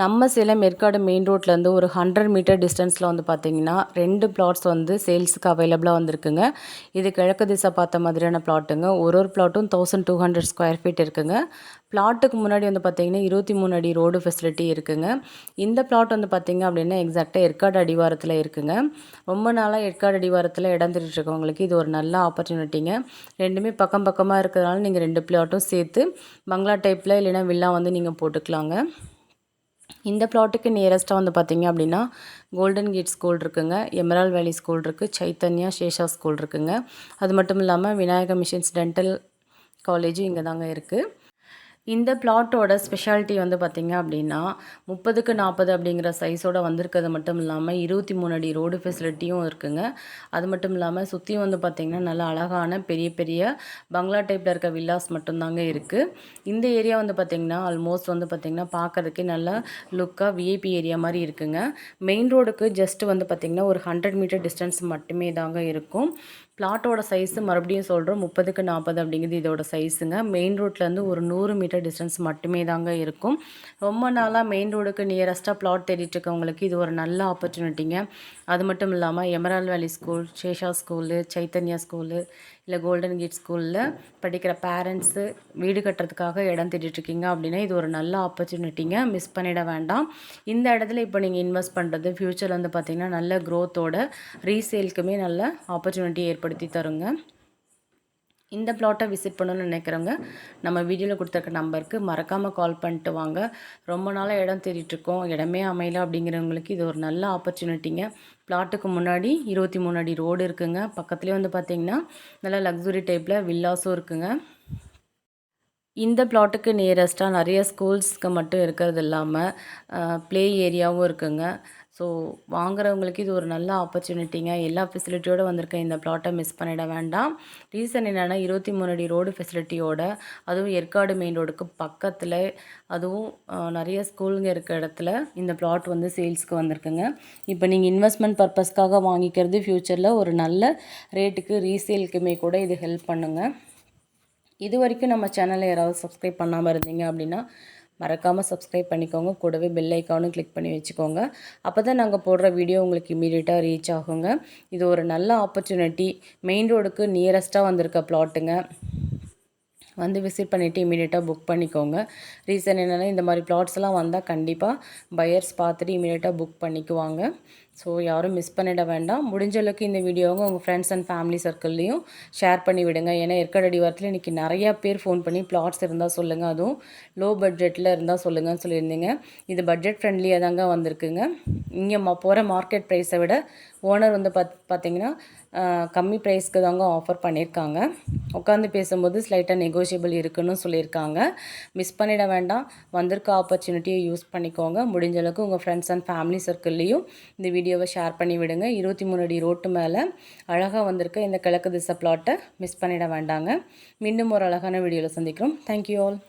நம்ம சேலம் ஏற்காடு மெயின் ரோட்லேருந்து ஒரு 100 மீட்டர் டிஸ்டன்ஸில் வந்து பார்த்தீங்கன்னா 2 பிளாட்ஸ் வந்து சேல்ஸுக்கு அவைலபிளாக வந்திருக்குங்க. இது கிழக்கு திசை பார்த்த மாதிரியான பிளாட்டுங்க. ஒரு பிளாட்டும் 1200 ஸ்கொயர் ஃபீட் இருக்குங்க. பிளாட்டுக்கு முன்னாடி வந்து பார்த்தீங்கன்னா 23 அடி ரோடு ஃபெசிலிட்டி இருக்குங்க. இந்த பிளாட் வந்து பார்த்தீங்க அப்படின்னா எக்ஸாக்டாக ஏற்காடு அடிவாரத்தில் இருக்குங்க. ரொம்ப நாளாக ஏற்காடு அடிவாரத்தில் இடம் தேடிட்டு இருக்கவங்களுக்கு இது ஒரு நல்ல ஆப்பர்ச்சுனிட்டிங்க. ரெண்டுமே பக்கம் பக்கமாக இருக்கிறதுனால நீங்கள் 2 பிளாட்டும் சேர்த்து பங்களா டைப்பில் இல்லைன்னா வில்லா வந்து நீங்கள் போட்டுக்கலாங்க. இந்த பிளாட்டுக்கு நியரஸ்ட்டாக வந்து பார்த்தீங்க அப்படின்னா கோல்டன் கேட் ஸ்கூல் இருக்குங்க, எமரால்ட் வேலி ஸ்கூல் இருக்குது, சைத்தன்யா சேஷா ஸ்கூல் இருக்குங்க. அது மட்டும் இல்லாமல் விநாயகா மிஷன்ஸ் டென்டல் காலேஜும் இங்கே தாங்க இருக்குது. இந்த பிளாட்டோட ஸ்பெஷாலிட்டி வந்து பார்த்திங்க அப்படின்னா 30க்கு 40 அப்படிங்கிற சைஸோடு வந்திருக்கிறது மட்டும் இல்லாமல் 23 அடி ரோடு ஃபெசிலிட்டியும் இருக்குங்க. அது மட்டும் இல்லாமல் சுற்றியும் வந்து பார்த்திங்கன்னா நல்ல அழகான பெரிய பெரிய பங்களா டைப்பில் இருக்க வில்லாஸ் மட்டும்தாங்க இருக்குது. இந்த ஏரியா வந்து பார்த்திங்கன்னா ஆல்மோஸ்ட் வந்து பார்த்திங்கன்னா பார்க்குறதுக்கே நல்லா லுக்காக விஐபி ஏரியா மாதிரி இருக்குங்க. மெயின் ரோடுக்கு ஜஸ்ட் வந்து பார்த்திங்கன்னா ஒரு 100 மீட்டர் டிஸ்டன்ஸ் மட்டுமே தாங்க இருக்கும். பிளாட்டோட சைஸு மறுபடியும் சொல்கிறோம் 30க்கு 40 அப்படிங்கிறது இதோட சைஸுங்க. மெயின் ரோட்லேருந்து ஒரு 100 மீட்டர் டிஸ்டன்ஸ் மட்டுமே தாங்க இருக்கும். ரொம்ப நாளாக மெயின் ரோடுக்கு நியரஸ்ட்டாக பிளாட் தேடிட்டு இருக்கவங்களுக்கு இது ஒரு நல்ல ஆப்பர்ச்சுனிட்டிங்க. அது மட்டும் இல்லாமல் எமரால்ட் வேலி school, Sesha school, Chaitanya school இல்லை கோல்டன் கேட் ஸ்கூலில் படிக்கிற பேரண்ட்ஸு வீடு கட்டுறதுக்காக இடம் தேடிட்டுருக்கீங்க அப்படின்னா இது ஒரு நல்ல ஆப்பர்ச்சுனிட்டிங்க. மிஸ் பண்ணிட வேண்டாம். இந்த இடத்துல இப்போ நீங்கள் இன்வெஸ்ட் பண்ணுறது ஃப்யூச்சரில் வந்து பார்த்திங்கன்னா நல்ல க்ரோத்தோட ரீசேலுக்குமே நல்ல ஆப்பர்ச்சுனிட்டி ஏற்படுத்தி தருங்க. இந்த பிளாட்டை விசிட் பண்ணணும்னு நினைக்கிறவங்க நம்ம வீடியோவில் கொடுத்துருக்க நம்பருக்கு மறக்காமல் கால் பண்ணிட்டு வாங்க. ரொம்ப நாளாக இடம் தேடிட்டுருக்கோம், இடமே அமையல அப்படிங்கிறவங்களுக்கு இது ஒரு நல்ல ஆப்பர்ச்சுனிட்டிங்க. பிளாட்டுக்கு முன்னாடி 23 அடி ரோடு இருக்குங்க. பக்கத்துலேயே வந்து பார்த்திங்கன்னா நல்லா லக்ஸுரி டைப்பில் வில்லாஸும் இருக்குங்க. இந்த பிளாட்டுக்கு நியரஸ்ட்டாக நிறைய ஸ்கூல்ஸ்க்கு மட்டும் இருக்கிறது இல்லாமல் ப்ளே ஏரியாவும் இருக்குங்க. ஸோ வாங்குறவங்களுக்கு இது ஒரு நல்ல ஆப்பர்ச்சுனிட்டிங்க. எல்லா ஃபெசிலிட்டியோடு வந்திருக்க இந்த பிளாட்டை மிஸ் பண்ணிட வேண்டாம். ரீசன் என்னென்னா 23 அடி ரோடு ஃபெசிலிட்டியோட, அதுவும் ஏற்காடு மெயின் ரோடுக்கு பக்கத்தில், அதுவும் நிறைய ஸ்கூலுங்க இருக்க இடத்துல இந்த பிளாட் வந்து சேல்ஸ்க்கு வந்திருக்குங்க. இப்போ நீங்கள் இன்வெஸ்ட்மெண்ட் பர்பஸ்க்காக வாங்கிக்கிறது ஃப்யூச்சரில் ஒரு நல்ல ரேட்டுக்கு ரீசேலுக்குமே கூட இது ஹெல்ப் பண்ணுங்க. இது வரைக்கும் நம்ம சேனலை யாராவது சப்ஸ்கிரைப் பண்ணாமல் இருந்தீங்க அப்படின்னா மறக்காமல் சப்ஸ்கிரைப் பண்ணிக்கோங்க. கூடவே பெல் ஐக்கானும் கிளிக் பண்ணி வச்சுக்கோங்க. அப்போ தான் நாங்கள் போடுற வீடியோ உங்களுக்கு இமீடியட்டாக ரீச் ஆகுங்க. இது ஒரு நல்ல ஆப்பர்ச்சுனிட்டி. மெயின் ரோடுக்கு நியரஸ்ட்டாக வந்திருக்க பிளாட்டுங்க. வந்து விசிட் பண்ணிவிட்டு இமீடியட்டாக புக் பண்ணிக்கோங்க. ரீசன் என்னென்னா இந்த மாதிரி பிளாட்ஸ்லாம் வந்தால் கண்டிப்பாக பையர்ஸ் பார்த்துட்டு இமீடியட்டாக புக் பண்ணிக்குவாங்க. ஸோ யாரும் மிஸ் பண்ணிட வேண்டாம். முடிஞ்ச அளவுக்கு இந்த வீடியோவை உங்கள் ஃப்ரெண்ட்ஸ் அண்ட் ஃபேமிலி சர்க்கிள்லேயும் ஷேர் பண்ணி விடுங்க. ஏன்னா ஏற்காடு அடிவாரத்தில் இன்றைக்கி நிறையா பேர் ஃபோன் பண்ணி பிளாட்ஸ் இருந்தால் சொல்லுங்கள், அதுவும் லோ பட்ஜெட்டில் இருந்தால் சொல்லுங்கன்னு சொல்லியிருந்தீங்க. இது பட்ஜெட் ஃப்ரெண்ட்லியாக தாங்க வந்திருக்குங்க. இங்கே போகிற மார்க்கெட் ப்ரைஸை விட ஓனர் வந்து பார்த்தீங்கன்னா கம்மி ப்ரைஸ்க்கு தாங்க ஆஃபர் பண்ணியிருக்காங்க. உட்காந்து பேசும்போது ஸ்லைட்டாக நெகோஷியபிள் இருக்குன்னு சொல்லியிருக்காங்க. மிஸ் பண்ணிட வேண்டாம். வந்திருக்க ஆப்பர்ச்சுனிட்டியை யூஸ் பண்ணிக்கோங்க. முடிஞ்ச அளவுக்கு உங்கள் ஃப்ரெண்ட்ஸ் அண்ட் ஃபேமிலி சர்க்கிள்லேயும் இந்த வீடியோவை ஷேர் பண்ணி விடுங்க. 23 அடி ரோட்டு மேலே அழகாக வந்திருக்க இந்த கிழக்கு திசை பிளாட்டை மிஸ் பண்ணிட வேண்டாங்க. மீண்டும் ஒரு அழகான வீடியோவில் சந்திக்கிறோம். Thank you all.